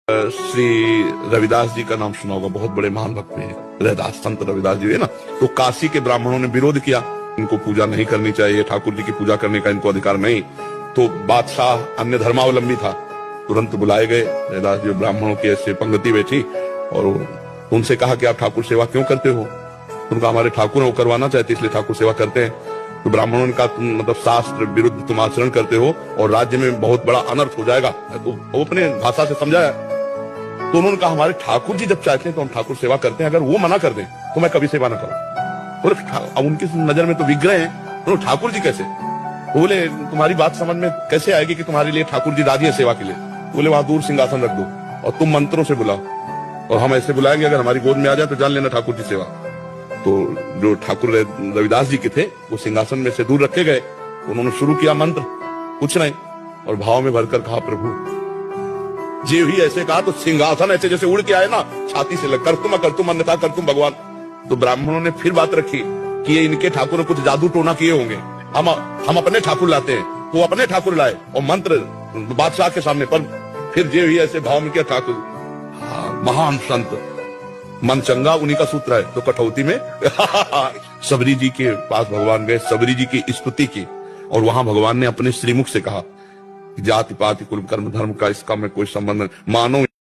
श्री रविदास जी का नाम सुना होगा, बहुत बड़े महान भक्त हैं रविदास, संत रविदास जी है ना। तो काशी के ब्राह्मणों ने विरोध किया, इनको पूजा नहीं करनी चाहिए, ठाकुर जी की पूजा करने का इनको अधिकार नहीं। तो बादशाह अन्य धर्मावलंबी था, तुरंत बुलाए गए रविदास जी, ब्राह्मणों की ऐसे पंक्ति बैठी और उनसे कहा कि आप ठाकुर सेवा क्यों करते हो? उनका हमारे ठाकुर है, वो करवाना चाहते इसलिए ठाकुर सेवा करते हैं। तो ब्राह्मणों ने कहा तुम मतलब शास्त्र विरुद्ध तुम आचरण करते हो और राज्य में बहुत बड़ा अनर्थ हो जाएगा। तो वो अपने भाषा से समझाया। तो उन्होंने कहा हमारे ठाकुर जी जब चाहते हैं तो हम ठाकुर सेवा करते हैं, अगर वो मना कर दें तो मैं कभी सेवा न करूं। बोले अब उनकी नजर में तो विग्रह हैं, तो ठाकुर जी कैसे? बोले तुम्हारी बात समझ में कैसे आएगी कि तुम्हारे लिए ठाकुर जी राजी है सेवा के लिए? बोले वहां दूर सिंहासन रख दो और तुम मंत्रों से बुलाओ और हम ऐसे बुलाएंगे, अगर हमारी गोद में आ जाए तो जान लेना ठाकुर जी सेवा। तो जो ठाकुर रविदास जी के थे वो सिंहासन में से दूर रखे गए, उन्होंने शुरू किया मंत्र, कुछ नहीं, और भाव में भरकर कहा प्रभु जी ही ऐसे कहा तो सिंहासन ऐसे जैसे उड़ के आए ना, छाती से लग कर तुम अन्यथा कर तुम भगवान। तो ब्राह्मणों ने फिर बात रखी कि ये इनके ठाकुर ने कुछ जादू टोना किए होंगे, हम अपने ठाकुर लाते हैं। तो अपने ठाकुर लाए और मंत्र बादशाह के सामने, पर फिर जे ही ऐसे भाव में किया ठाकुर। महान संत मन चंगा उन्हीं का सूत्र है। तो कठौती में सबरी जी के पास भगवान गए, सबरी जी की स्तुति की और वहां भगवान ने अपने श्रीमुख से कहा जाति पाति कुल कर्म धर्म का इसका में कोई संबंध नहीं, मानो